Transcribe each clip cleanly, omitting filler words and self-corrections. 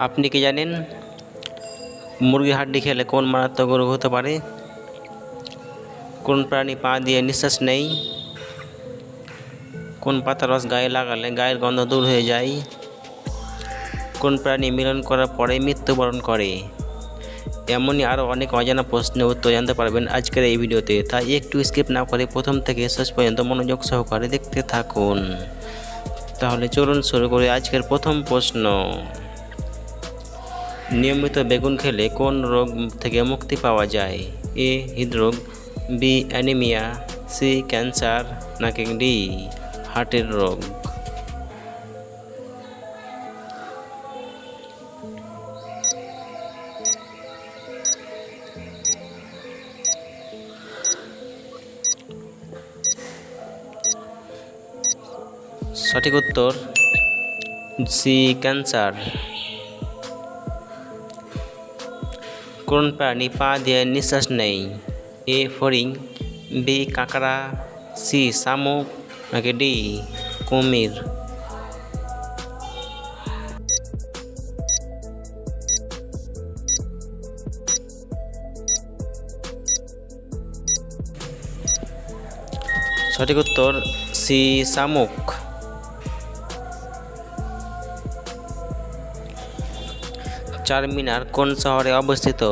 আপনি কি জানেন মুরগির হাড্ডি খেলে কোন মারাত্মক রোগ হতে পারে? কোন প্রাণী পা দিয়ে নিঃশ্বাস নেয়? কোন পাতার রস গায়ে লাগালে গায়ের গন্ধ দূর হয়ে যায়? কোন প্রাণী মিলন করার পরে মৃত্যুবরণ করে? এমনই আরও অনেক অজানা প্রশ্নের উত্তর জানতে পারবেন আজকের এই ভিডিওতে, তাই একটু স্কিপ না করে প্রথম থেকে শেষ পর্যন্ত মনোযোগ সহকারে দেখতে থাকুন। তাহলে চলুন শুরু করি আজকের প্রথম প্রশ্ন। নিয়মিত বেগুন খেলে কোন রোগ থেকে মুক্তি পাওয়া যায়? এ হৃদরোগ, বি অ্যানিমিয়া, সি ক্যান্সার, নাকি ডি হার্টের রোগ? সঠিক উত্তর সি ক্যান্সার। কোন প্রাণী পা দিয়ে নিঃশ্বাস নেয়? এ ফড়িং, বি কাঁকড়া, সি শামুক, নাকি ডি কুমির? সঠিক উত্তর সি শামুক। চারমিনার কোন শহরে অবস্থিত?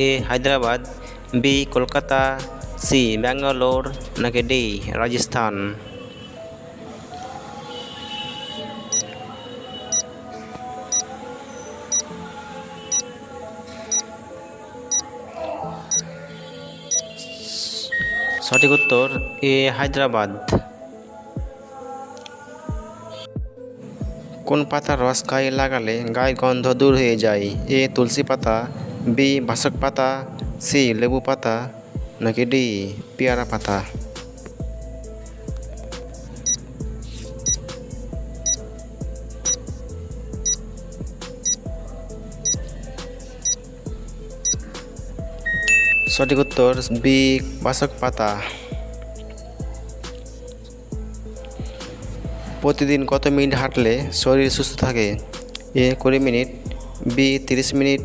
এ হায়দ্রাবাদ, বি কলকাতা, সি ব্যাঙ্গালোর, নাকি ডি রাজস্থান? সঠিক উত্তর এ হায়দ্রাবাদ। কোন পাতার রস গায়ে লাগালে গায়ের গন্ধ দূর হয়ে যায়? এ তুলসী পাতা, বি বাসক পাতা, সি লেবু পাতা, নাকি ডি পেয়ারা পাতা? সঠিক উত্তর বি বাসক পাতা। প্রতিদিন কত মিনিট হাঁটলে শরীর সুস্থ থাকে? A 20 minute, B 30 minute,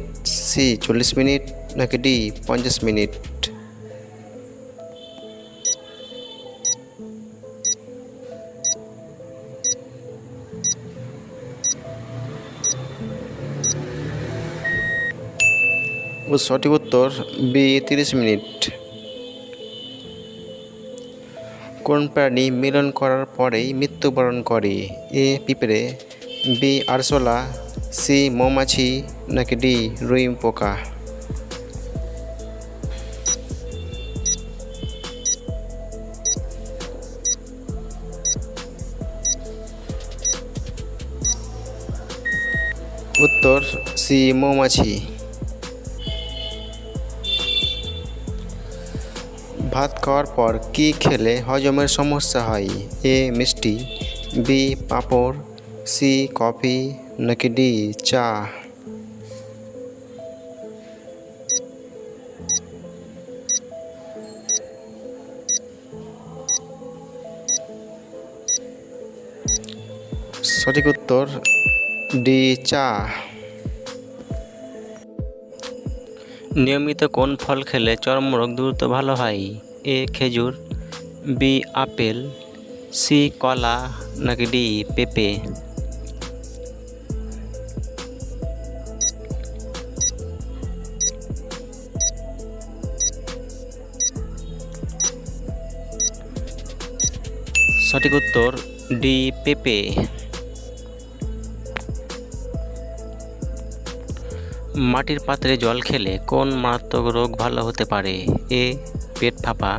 C 40 minute, নাকি ডি 50 মিনিট? ও সঠিক উত্তর বি 30 মিনিট। কোন প্রাণী মিলন করার পরেই মৃত্যুবরণ করে? এ পিঁপড়ে, বি আরশোলা, সি মৌমাছি, নাকি ডি রুই পোকা? উত্তর সি মৌমাছি। ভাত খাওয়ার পর কি খেলে হজমের সমস্যা হয়? এ মিষ্টি, বি পাঁপড়, সি কফি, নাকি ডি চা? সঠিক উত্তর ডি চা। নিয়মিত কোন ফল খেলে চর্মরোগ দ্রুত ভালো হয়? এ খেজুর, বি আপেল, সি কলা, নাকি ডি পেঁপে? সঠিক উত্তর ডি পেঁপে। মাটির পাত্রে জল খেলে কোন মারাত্মক রোগ ভালো হতে পারে? এ পেট ফাঁপা,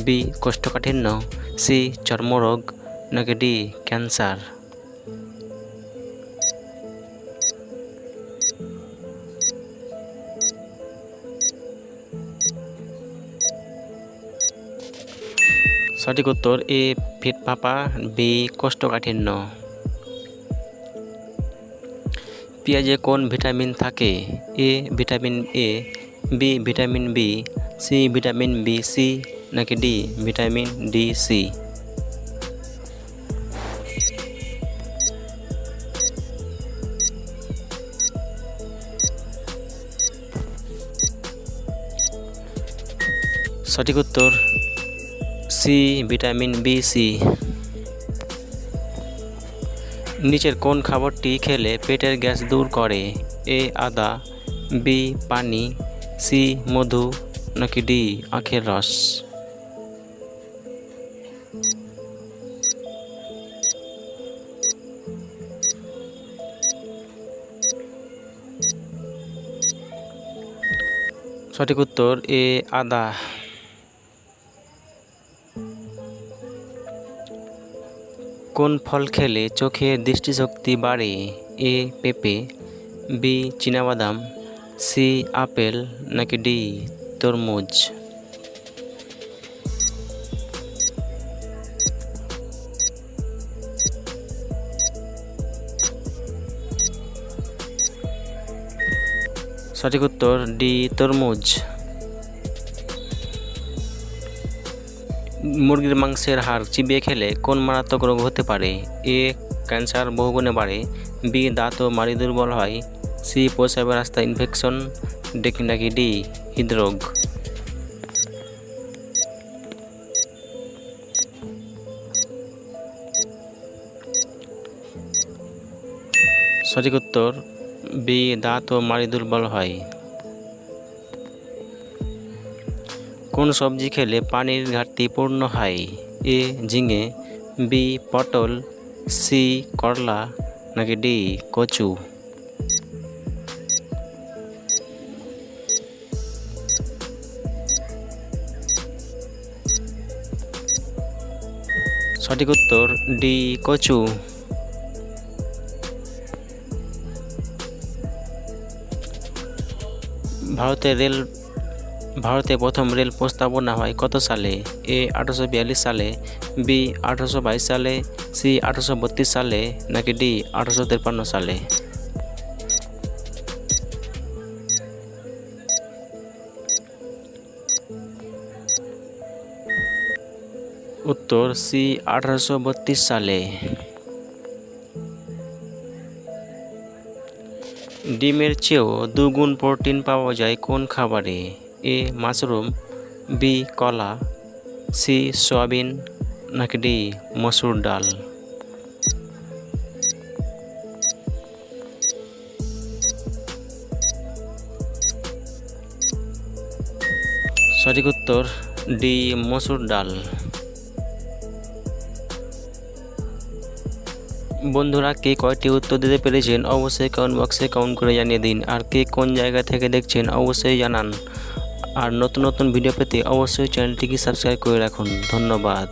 বি কোষ্ঠকাঠিন্য, সি চর্মরোগ, নাকি ডি ক্যান্সার? সঠিক উত্তর এ পেট ফাঁপা, বি কোষ্ঠকাঠিন্য। পেঁয়াজে কোন ভিটামিন থাকে? A vitamin A, B vitamin B, C vitamin B C, নাকি ডি ভিটামিন ডি সি? সঠিক উত্তর সি ভিটামিন বি/সি। নিচের কোন খাবারটি খেলে পেটের গ্যাস দূর করে? এ আদা, বি পানি, সি মধু নাকি ডি আখের রস? সঠিক উত্তর এ আদা। কোন ফল খেলে চোখের দৃষ্টিশক্তি বাড়ে? এ পেঁপে, বি চীনাবাদাম, সি আপেল নাকি ডি তরমুজ? সঠিক উত্তর ডি তরমুজ। মুরগির মাংসের হাড় চিবিয়ে খেলে কোন মারাত্মক রোগ হতে পারে? এ ক্যান্সার বহুগুণে বাড়ে, বি দাঁত ও মাড়ি দুর্বল হয়, সি প্রস্রাবের রাস্তা ইনফেকশন নাকি ডি হৃদরোগ? সঠিক উত্তর বি দাঁত ও মাড়ি দুর্বল হয়। কোন সবজি খেলে পানির ঘাটতি পূর্ণ হয়? এ ঝিঙে, বি পটল, সি করলা নাকি ডি কচু? সঠিক উত্তর ডি কচু। ভারতে প্রথম রেল প্রস্তাবনা হয় কত সালে? এ 1842 সালে, বি 1822 সালে, সি 1832 সালে নাকি ডি 1853 সালে? উত্তর সি 1832 সালে। ডিমের চেয়েও দুগুণ প্রোটিন পাওয়া যায় কোন খাবারে? এ মাশরুম, বি কলা, সি সয়াবিন নাকি ডি মসুর ডাল? সঠিক উত্তর ডি মসুর ডাল। বন্ধুরা, কে কয়টি উত্তর দিতে পেরেছেন অবশ্যই কমেন্ট বক্সে কমেন্ট করে জানিয়ে দিন। আর কে কোন জায়গা থেকে দেখছেন অবশ্যই জানান। আর নতুন নতুন ভিডিও পেতে অবশ্যই চ্যানেলটিকে সাবস্ক্রাইব করে রাখুন। ধন্যবাদ।